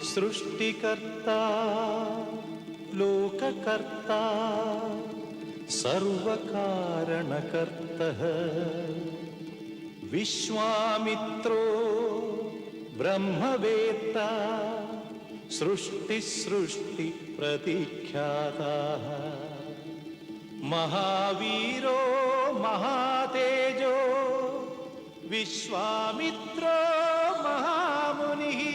सृष्टिकर्ता लोककर्ता सर्वकारणकर्तः विश्वामित्रो ब्रह्मवेत्ता सृष्टि प्रतीख्याताः महावीरो महातेजो विश्वामित्रो महामुनिः।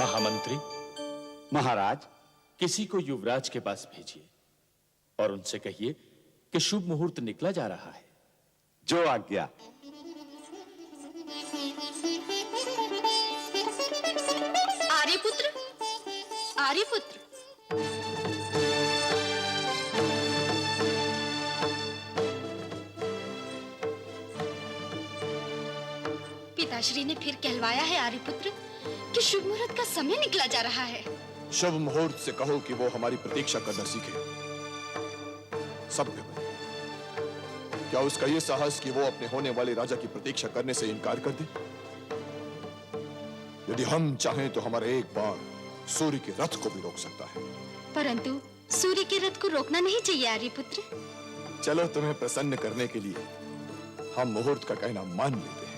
महामंत्री, महाराज, किसी को युवराज के पास भेजिए और उनसे कहिए कि शुभ मुहूर्त निकला जा रहा है। जो आज्ञा। आर्यपुत्र, आर्यपुत्र, पिताश्री ने फिर कहलवाया है आर्यपुत्र कि शुभ मुहूर्त का समय निकला जा रहा है। शुभ मुहूर्त से कहो कि वो हमारी प्रतीक्षा करना सीखे। सभ्य बने। क्या उसका ये साहस कि वो अपने होने वाले राजा की प्रतीक्षा करने से इनकार कर दे? यदि हम चाहें तो हमारे एक बार सूर्य के रथ को भी रोक सकता है। परंतु सूर्य के रथ को रोकना नहीं चाहिए आर्यपुत्र। चलो, तुम्हें प्रसन्न करने के लिए हम मुहूर्त का कहना मान लेते हैं।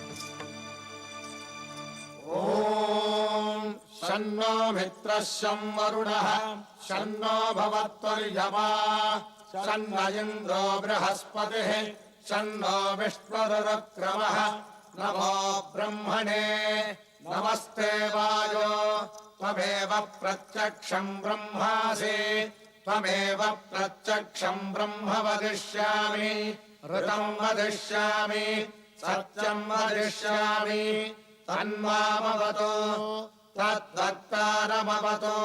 ओम शन्नो मित्रः शं वरुणः शन्नो भवत्वर्यमा शन्न इन्द्रो बृहस्पतिः शन्नो विष्णुरुक्रमः नमो ब्रह्मणे नमस्ते वायो त्वमेव प्रत्यक्षं ब्रह्मासि त्वमेव प्रत्यक्षं ब्रह्म वदिष्यामि ऋतं वदिष्यामि सत्यं वदिष्यामि तन्मामवतु तद्वक्तारमवतु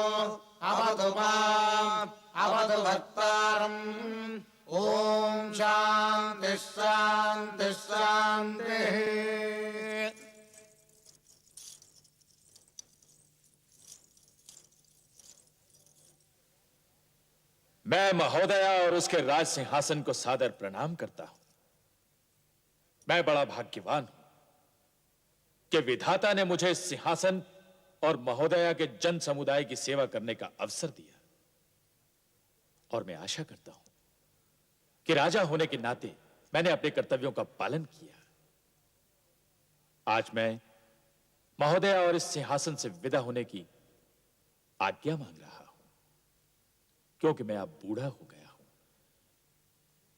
अवतु माम् अवतु वक्तारम्। ओम शांति शांति शांतिः। मैं महोदया और उसके राज सिंहासन को सादर प्रणाम करता हूं। मैं बड़ा भाग्यवान हूं कि विधाता ने मुझे इस सिंहासन और महोदया के जन समुदाय की सेवा करने का अवसर दिया, और मैं आशा करता हूं कि राजा होने के नाते मैंने अपने कर्तव्यों का पालन किया। आज मैं महोदया और इस सिंहासन से विदा होने की आज्ञा मांग रहा हूं, क्योंकि मैं अब बूढ़ा हो गया हूं।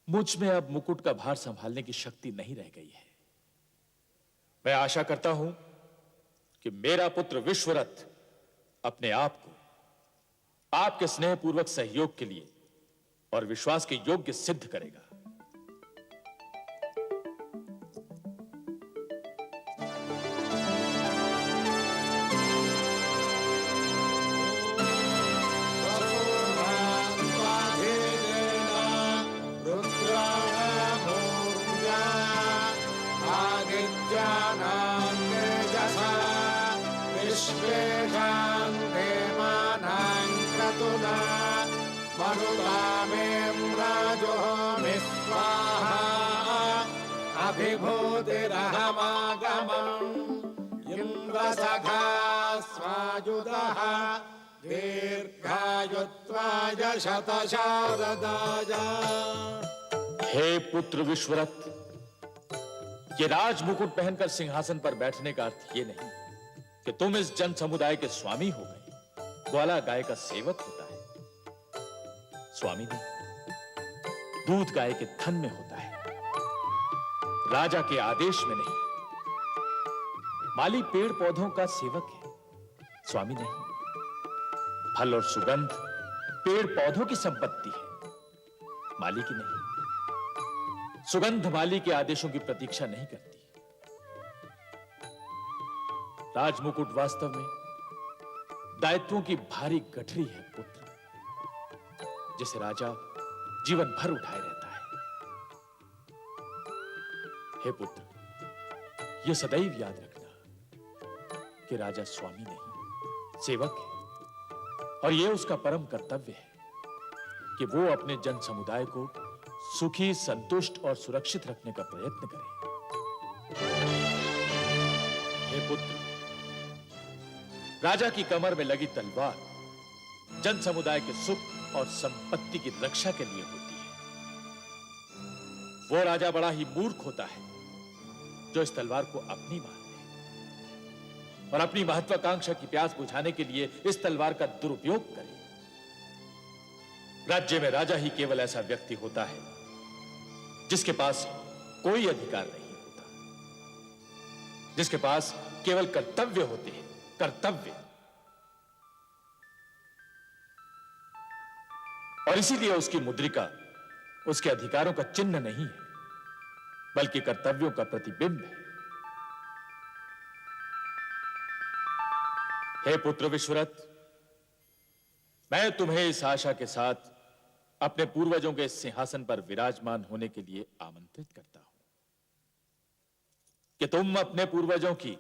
मुझ में अब मुकुट का भार संभालने की शक्ति नहीं रह गई है। मैं आशा करता हूं कि मेरा पुत्र विश्वरथ अपने आप को आपके स्नेहपूर्वक सहयोग के लिए और विश्वास के योग्य सिद्ध करेगा। विभूतिरहमागमम् इन्द्रसखा स्वायुधः दीर्घायुत्वाय शतशारदाय। हे पुत्र विश्वरथ, ये राज मुकुट पहनकर सिंहासन पर बैठने का अर्थ ये नहीं कि तुम इस जन समुदाय के स्वामी हो गए। ग्वाला गाय का सेवक होता है, स्वामी नहीं। दूध गाय के थन में होता है, राजा के आदेश में नहीं। माली पेड़ पौधों का सेवक है, स्वामी नहीं। फल और सुगंध पेड़ पौधों की संपत्ति है, माली की नहीं। सुगंध माली के आदेशों की प्रतीक्षा नहीं करती। राजमुकुट वास्तव में दायित्वों की भारी गठरी है पुत्र, जिसे राजा जीवन भर उठाए रहता है। हे पुत्र, यह सदैव याद रखना कि राजा स्वामी नहीं, सेवक है, और यह उसका परम कर्तव्य है कि वो अपने जन समुदाय को सुखी, संतुष्ट और सुरक्षित रखने का प्रयत्न करे। हे पुत्र, राजा की कमर में लगी तलवार जन समुदाय के सुख और संपत्ति की रक्षा के लिए होती है। वो राजा बड़ा ही मूर्ख होता है जो इस तलवार को अपनी मान ले और अपनी महत्वाकांक्षा की प्यास बुझाने के लिए इस तलवार का दुरुपयोग करे। राज्य में राजा ही केवल ऐसा व्यक्ति होता है जिसके पास कोई अधिकार नहीं होता, जिसके पास केवल कर्तव्य होते हैं, कर्तव्य। और इसीलिए उसकी मुद्रिका उसके अधिकारों का चिन्ह नहीं है, बल्कि कर्तव्यों का प्रतिबिंब है। हे पुत्र विश्वरथ, मैं तुम्हें इस आशा के साथ अपने पूर्वजों के सिंहासन पर विराजमान होने के लिए आमंत्रित करता हूं कि तुम अपने पूर्वजों की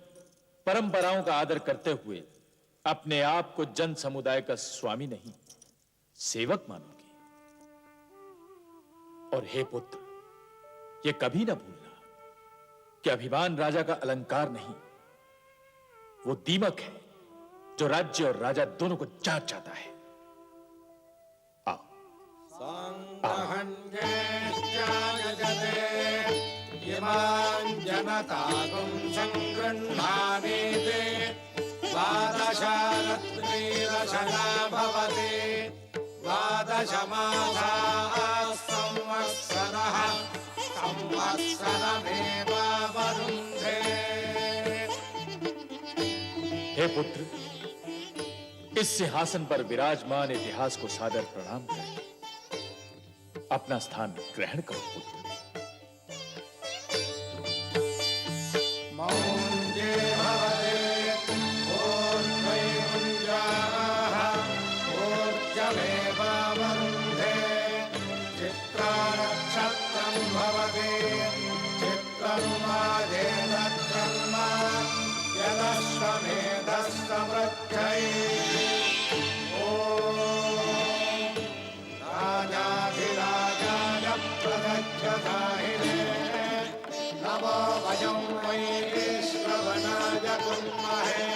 परंपराओं का आदर करते हुए अपने आप को जन समुदाय का स्वामी नहीं, सेवक मानोगे। और हे पुत्र, यह कभी ना भूलना कि अभिमान राजा का अलंकार नहीं, वो दीमक है जो राज्य और राजा दोनों को चाट जाता है। जनतागुं संगृह्णामीते द्वादशारत्नीरशना भवति द्वादशमासाः संवत्सरः संवत्सरमेवावरुन्धे। हे पुत्र, इस सिंहासन पर विराजमान इतिहास को सादर प्रणाम करके अपना स्थान ग्रहण करो पुत्र। मौञ्जे भवते ऊर्ध्वैकुञ्जाः ऊर्जमेवावरुन्धे चित्रानक्षत्रं भवति चित्रं माधेनत्रम् यदश्वमेधस्तमृच्छै ॐ राजाधिराजाय प्रदक्षदाहिने नमो वयं वै श्रवणाय कुर्महे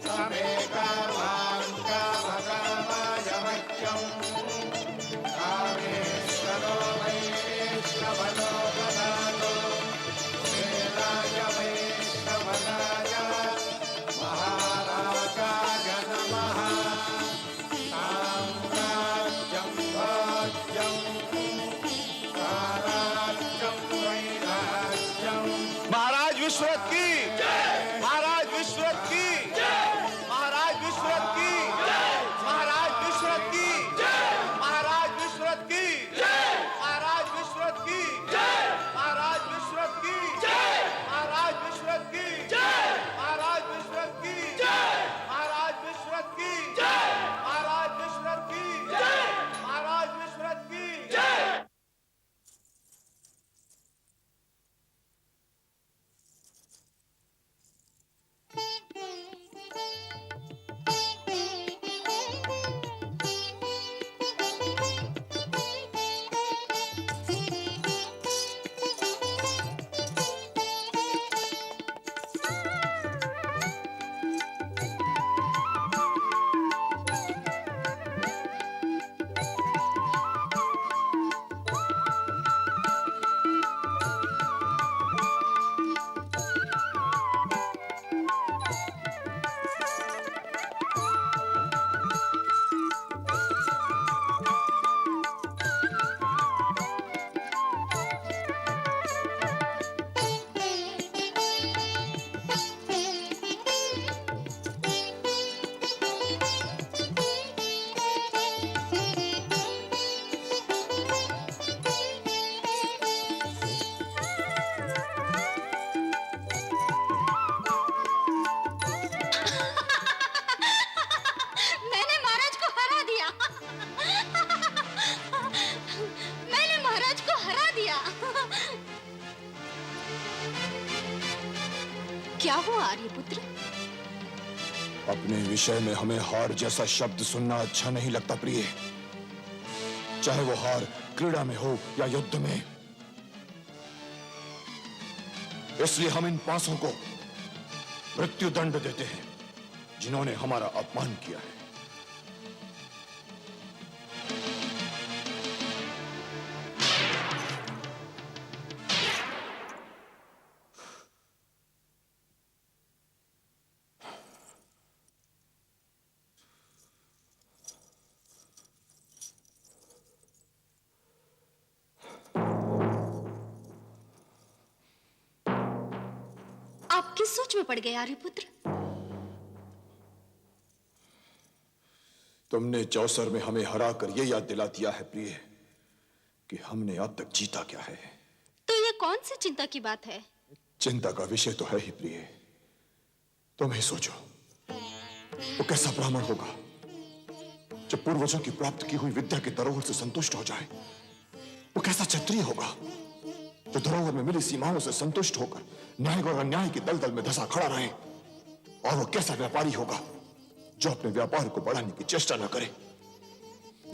समे कामान् कामकामाय मह्यम् कामेश्वरो वै श्रवणो ददातु वेदाय वै श्रवणाय महाराजाय नमः साम्राज्यं भोज्यं साराज्यं वैराज्यं। महाराज विश्वरथ की, महाराज विश्वरथ की, महाराज विश्वरथ क्या हुआ आर्यपुत्र? अपने विषय में हमें हार जैसा शब्द सुनना अच्छा नहीं लगता प्रिय। चाहे वो हार क्रीड़ा में हो या युद्ध में। इसलिए हम इन पासों को मृत्यु दंड देते हैं जिन्होंने हमारा अपमान किया है। आप किस सोच में पड़ गए आर्यपुत्र? तुमने चौसर में हमें हरा कर यह याद दिला दिया है प्रिय कि हमने अब तक जीता क्या है। तो ये कौन सी चिंता की बात है? चिंता का विषय तो है ही प्रिय। तुम ही सोचो, वो कैसा ब्राह्मण होगा जो पूर्वजों की प्राप्त की हुई विद्या के धरोहर से संतुष्ट हो जाए। वो कैसा क्षत्रिय होगा जो धरोहर में मिली सीमाओं से संतुष्ट होकर न्याय और अन्याय की दलदल में धंसा खड़ा रहे। और वो कैसा व्यापारी होगा जो अपने व्यापार को बढ़ाने की चेष्टा न करे।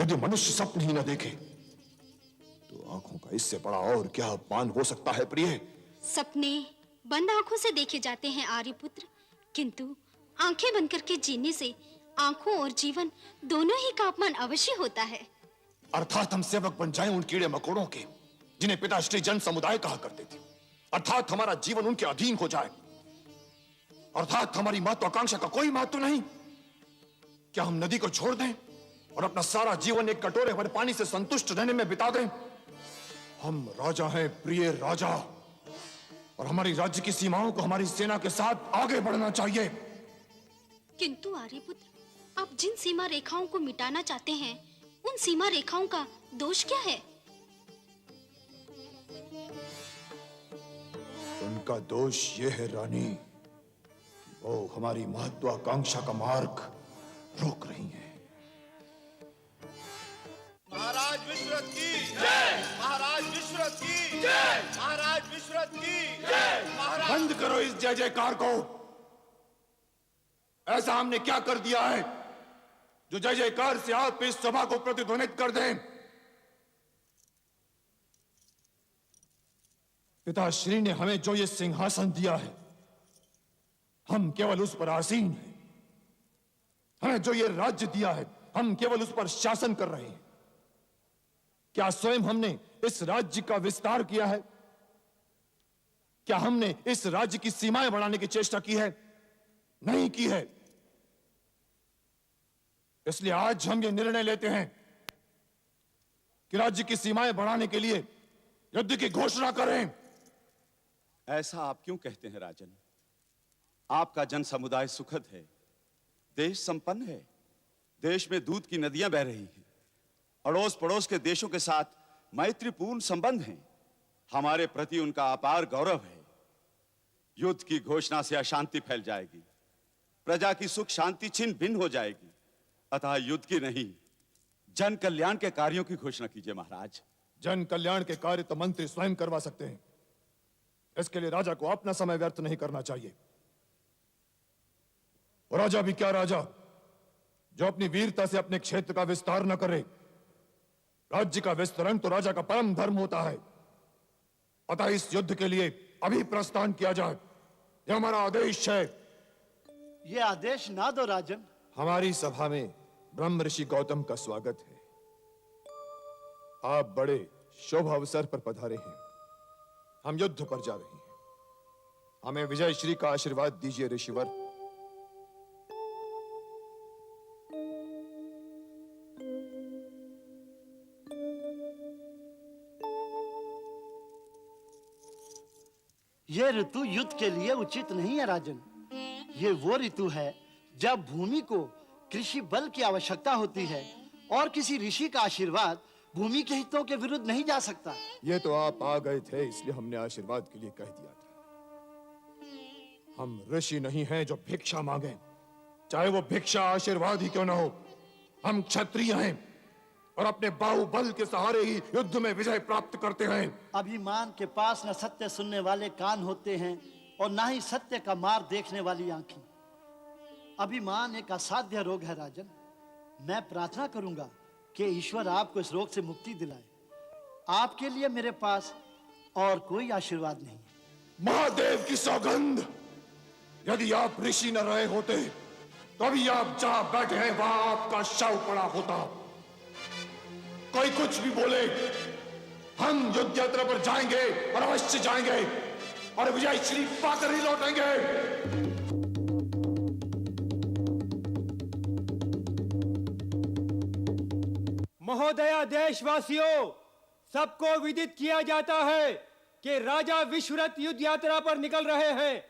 यदि मनुष्य स्वप्न ही न देखे तो आंखों का इससे बड़ा और क्या अपमान हो सकता है प्रिय। सपने बंद आंखों से देखे जाते हैं आर्यपुत्र, किंतु आंखें बंद करके जीने से आंखों और जीवन दोनों ही का अपमान अवश्य होता है। अर्थात हम सेवक बन जाएं उन कीड़े मकोड़ों के जिन्हें पिताश्री जन समुदाय कहा करते थे। अर्थात हमारा जीवन उनके अधीन हो जाए। अर्थात हमारी महत्वाकांक्षा का कोई महत्व नहीं। क्या हम नदी को छोड़ दें और अपना सारा जीवन एक कटोरे भर पानी से संतुष्ट रहने में बिता दें? हम राजा हैं प्रिय राजा, और हमारी राज्य की सीमाओं को हमारी सेना के साथ आगे बढ़ना चाहिए। किंतु आर्यपुत्र, आप जिन सीमा रेखाओं को मिटाना चाहते हैं उन सीमा रेखाओं का दोष क्या है? उनका दोष यह है रानी कि वो हमारी महत्वाकांक्षा का मार्ग रोक रही हैं। महाराज विश्वनाथ की जय। महाराज विश्वनाथ की जय। महाराज विश्वनाथ की जय। महाराज बंद करो इस जय जयकार को। ऐसा हमने क्या कर दिया है जो जय जयकार से आप इस सभा को प्रतिध्वनित कर दें? पिताश्री ने हमें जो ये सिंहासन दिया है, हम केवल उस पर आसीन हैं। हमें जो ये राज्य दिया है, हम केवल उस पर शासन कर रहे हैं। क्या स्वयं हमने इस राज्य का विस्तार किया है? क्या हमने इस राज्य की सीमाएं बढ़ाने की चेष्टा की है? नहीं की है। इसलिए आज हम ये निर्णय लेते हैं कि राज्य की सीमाएं बढ़ाने के लिए युद्ध की घोषणा करें। ऐसा आप क्यों कहते हैं राजन? आपका जन समुदाय सुखद है, देश संपन्न है, देश में दूध की नदियां बह रही हैं, अड़ोस पड़ोस के देशों के साथ मैत्रीपूर्ण संबंध हैं, हमारे प्रति उनका अपार गौरव है। युद्ध की घोषणा से अशांति फैल जाएगी, प्रजा की सुख शांति छिन्न भिन्न हो जाएगी। अतः युद्ध की नहीं, जन कल्याण के कार्यों की घोषणा कीजिए महाराज। जन कल्याण के कार्य तो मंत्री स्वयं करवा सकते हैं। इसके लिए राजा को अपना समय व्यर्थ नहीं करना चाहिए। और राजा भी क्या राजा जो अपनी वीरता से अपने क्षेत्र का विस्तार न करे। राज्य का विस्तरण तो राजा का परम धर्म होता है। अतः इस युद्ध के लिए अभी प्रस्थान किया जाए, यह हमारा आदेश है। ये आदेश ना दो राजन। हमारी सभा में ब्रह्म ऋषि गौतम का स्वागत है। आप बड़े शुभ अवसर पर पधारे हैं। हम युद्ध पर जा रहे हैं। हमें विजय श्री का आशीर्वाद दीजिए ऋषिवर। ये ऋतु युद्ध के लिए उचित नहीं है राजन। ये वो ऋतु है जब भूमि को कृषि बल की आवश्यकता होती है और किसी ऋषि का आशीर्वाद भूमि के हितों के विरुद्ध नहीं जा सकता। ये तो आप आ गए थे इसलिए हमने आशीर्वाद के लिए कह दिया था। हम ऋषि नहीं हैं जो भिक्षा मांगे, चाहे वो भिक्षा आशीर्वाद ही क्यों ना हो। हम क्षत्रिय हैं और अपने बाहुबल के सहारे ही युद्ध में विजय प्राप्त करते हैं। अभिमान के पास न सत्य सुनने वाले कान होते हैं और ना ही सत्य का मार्ग देखने वाली आंखें। अभिमान एक असाध्य रोग है राजन। मैं प्रार्थना करूंगा कि ईश्वर आपको इस रोग से मुक्ति दिलाए। आपके लिए मेरे पास और कोई आशीर्वाद नहीं है। महादेव की सौगंध, यदि आप ऋषि न रहे होते तो अभी आप जहां बैठे हैं वहां आपका शव पड़ा होता। कोई कुछ भी बोले, हम युद्ध यात्रा पर जाएंगे और अवश्य जाएंगे और विजय श्री पाकर ही लौटेंगे। महोदया, देशवासियों, सबको विदित किया जाता है कि राजा विश्वरथ युद्ध यात्रा पर निकल रहे हैं।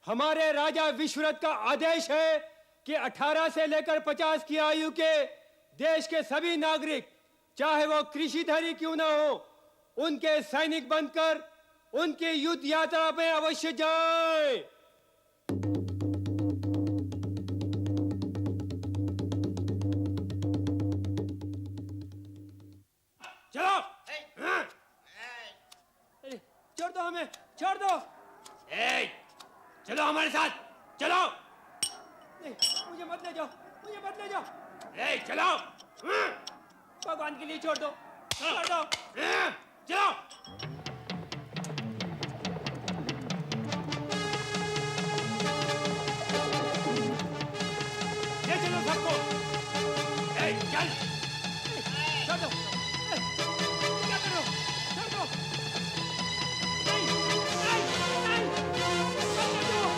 हमारे राजा विश्वरथ का आदेश है कि 18 से लेकर 50 की आयु के देश के सभी नागरिक, चाहे वो कृषिधारी क्यों ना हो, उनके सैनिक बनकर उनकी युद्ध यात्रा में अवश्य जाएं। चलो, अरे, छोड़ दो हमें, छोड़ दो। चलो हमारे साथ, चलो। नहीं, मुझे मत ले जाओ, मुझे मत ले जाओ। चलो, भगवान के लिए छोड़ दो, छोड़ दो। चलो। ले चलो सबको। चल, छोड़ दो। क्या कर रहे हो? छोड़ दो। नहीं, नहीं, नहीं, मत ले जाओ।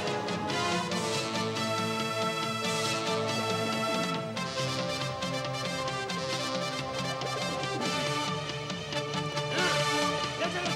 ले चलो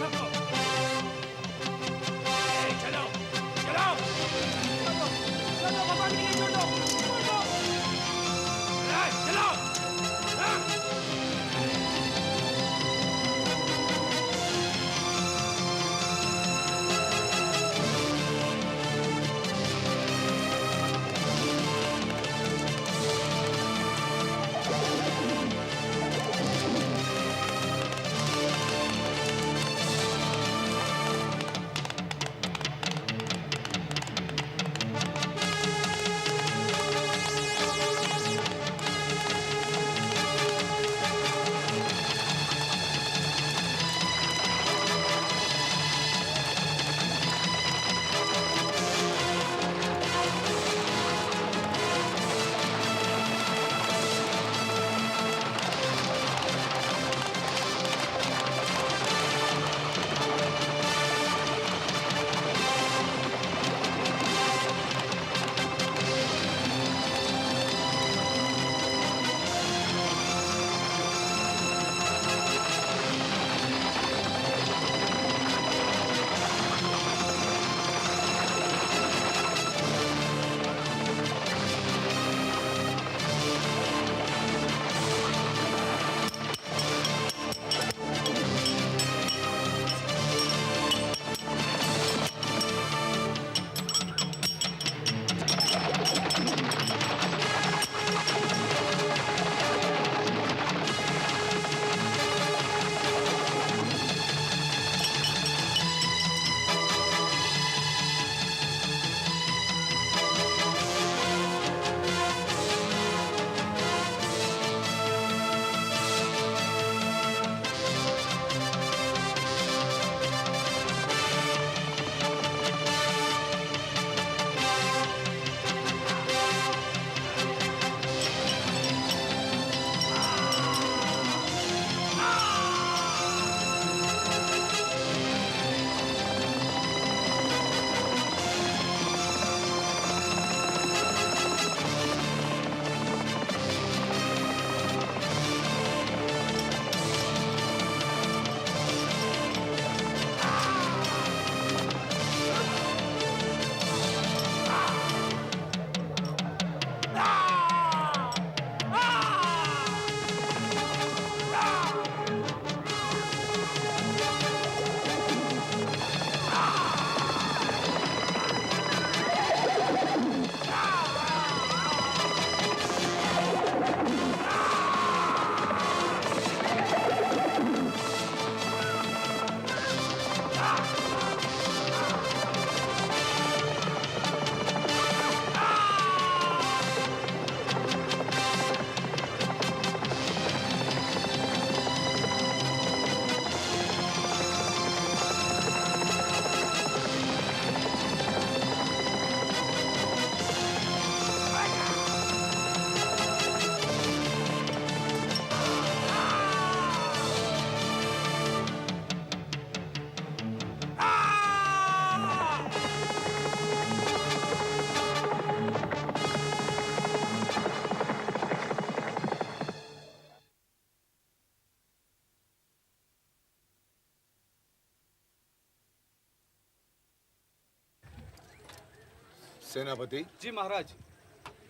सेनापति जी महाराज।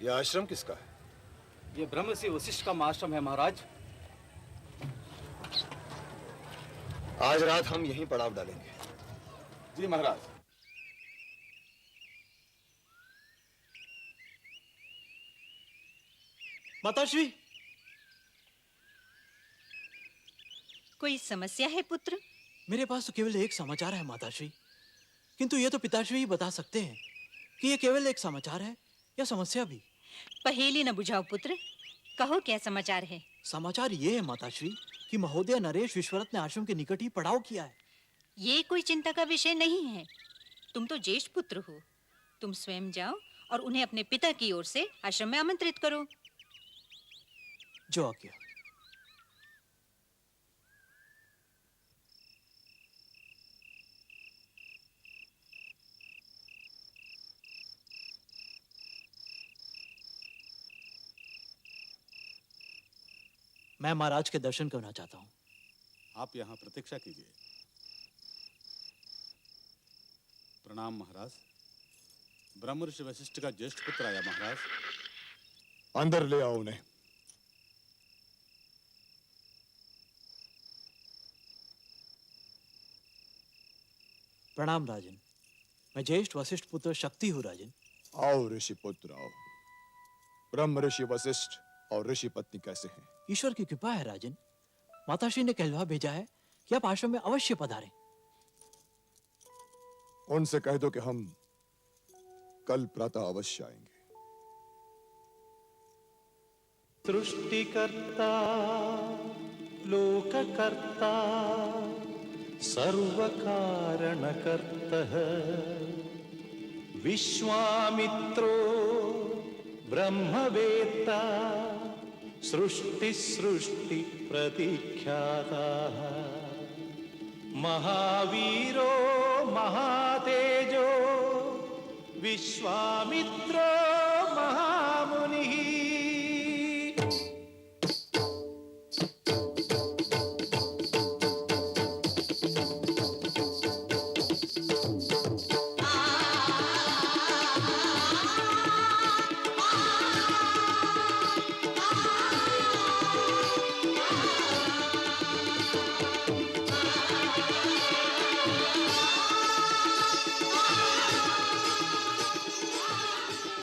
यह आश्रम किसका है? ये ब्रह्मर्षि वशिष्ठ का आश्रम है महाराज। आज रात हम यहीं पड़ाव डालेंगे। जी महाराज। माताश्री, कोई समस्या है पुत्र? मेरे पास तो केवल एक समाचार है माताश्री, किंतु ये तो पिताश्री ही बता सकते हैं कि ये केवल एक समाचार है या समस्या भी। पहेली न बुझाओ पुत्र, कहो क्या समाचार है? समाचार ये है माताश्री कि महोदय नरेश विश्वरथ ने आश्रम के निकट ही पड़ाव किया है। ये कोई चिंता का विषय नहीं है। तुम तो ज्येष्ठ पुत्र हो, तुम स्वयं जाओ और उन्हें अपने पिता की ओर से आश्रम में आमंत्रित करो। जो आज्ञा। मैं महाराज के दर्शन करना चाहता हूं। आप यहाँ प्रतीक्षा कीजिए। प्रणाम महाराज। ब्रह्मर्षि वशिष्ठ का ज्येष्ठ पुत्र आया महाराज। अंदर ले आओ उन्हें। प्रणाम राजन, मैं ज्येष्ठ वशिष्ठ पुत्र शक्ति हूँ राजन। आओ ऋषि पुत्र आओ। ब्रह्म ऋषि वशिष्ठ और ऋषि पत्नी कैसे हैं? ईश्वर की कृपा है राजन। माताश्री ने कहलवा भेजा है कि आप आश्रम में अवश्य पधारें। उनसे कह दो कि हम कल प्रातः अवश्य आएंगे। सृष्टिकर्ता लोककर्ता सर्वकारणकर्तः विश्वामित्रो ब्रह्मवेत्ता सृष्टि प्रतीख्यातः महावीरो महातेजो विश्वामित्रो